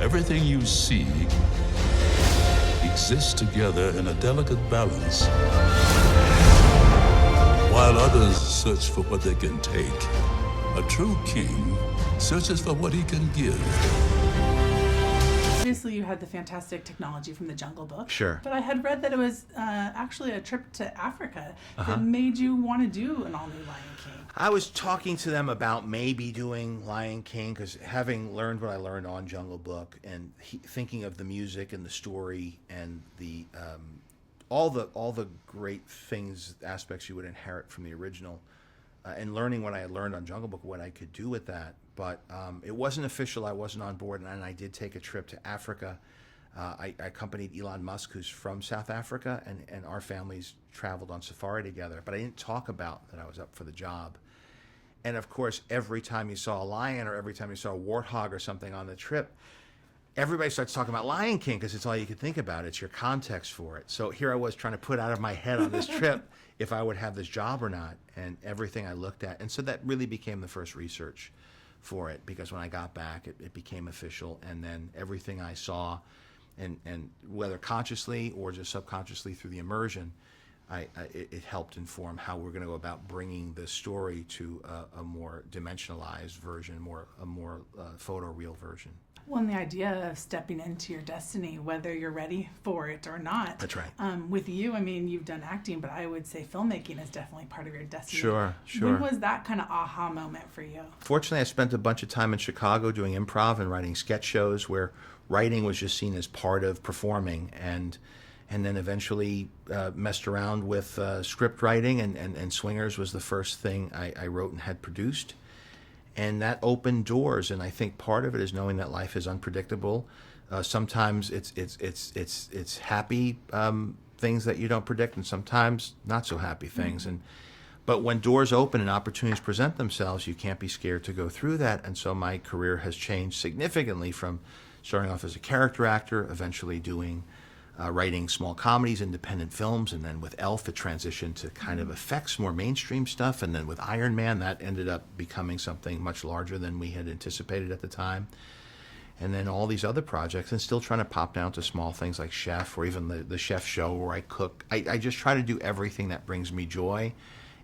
Everything you see exists together in a delicate balance. While others search for what they can take, a true king searches for what he can give. Obviously, you had the fantastic technology from the Jungle Book. Sure. But I had read that it was actually a trip to Africa that made you want to do an all-new Lion King. I was talking to them about maybe doing Lion King because having learned what I learned on Jungle Book and thinking of the music and the story and the all the great things, aspects you would inherit from the original, and learning what I had learned on Jungle Book, what I could do with that. But it wasn't official. I wasn't on board, and I did take a trip to Africa. I accompanied Elon Musk, who's from South Africa, and our families traveled on safari together. But I didn't talk about that I was up for the job. And of course, every time you saw a lion or every time you saw a warthog or something on the trip, everybody starts talking about Lion King because it's all you can think about. It's your context for it. So here I was trying to put out of my head on this trip if I would have this job or not, and everything I looked at. And so that really became the first research for it, because when I got back, it became official. And then everything I saw, and whether consciously or just subconsciously through the immersion, it helped inform how we're going to go about bringing this story to a more dimensionalized version, a more photoreal version. Well, and the idea of stepping into your destiny, whether you're ready for it or not. That's right. With you, I mean, you've done acting, but I would say filmmaking is definitely part of your destiny. Sure. When was that kind of aha moment for you? Fortunately, I spent a bunch of time in Chicago doing improv and writing sketch shows where writing was just seen as part of performing, and then eventually messed around with script writing, and Swingers was the first thing I wrote and had produced. And that opened doors, and I think part of it is knowing that life is unpredictable. Sometimes it's happy things that you don't predict, and sometimes not so happy things. But when doors open and opportunities present themselves, you can't be scared to go through that. And so my career has changed significantly from starting off as a character actor, eventually doing writing small comedies, independent films, and then with Elf it transitioned to kind of effects, more mainstream stuff, and then with Iron Man that ended up becoming something much larger than we had anticipated at the time. And then all these other projects, and still trying to pop down to small things like Chef, or even the Chef show where I cook. I just try to do everything that brings me joy,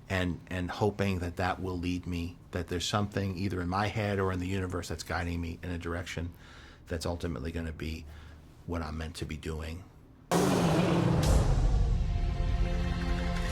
and hoping that will lead me, that there's something either in my head or in the universe that's guiding me in a direction that's ultimately going to be what I'm meant to be doing.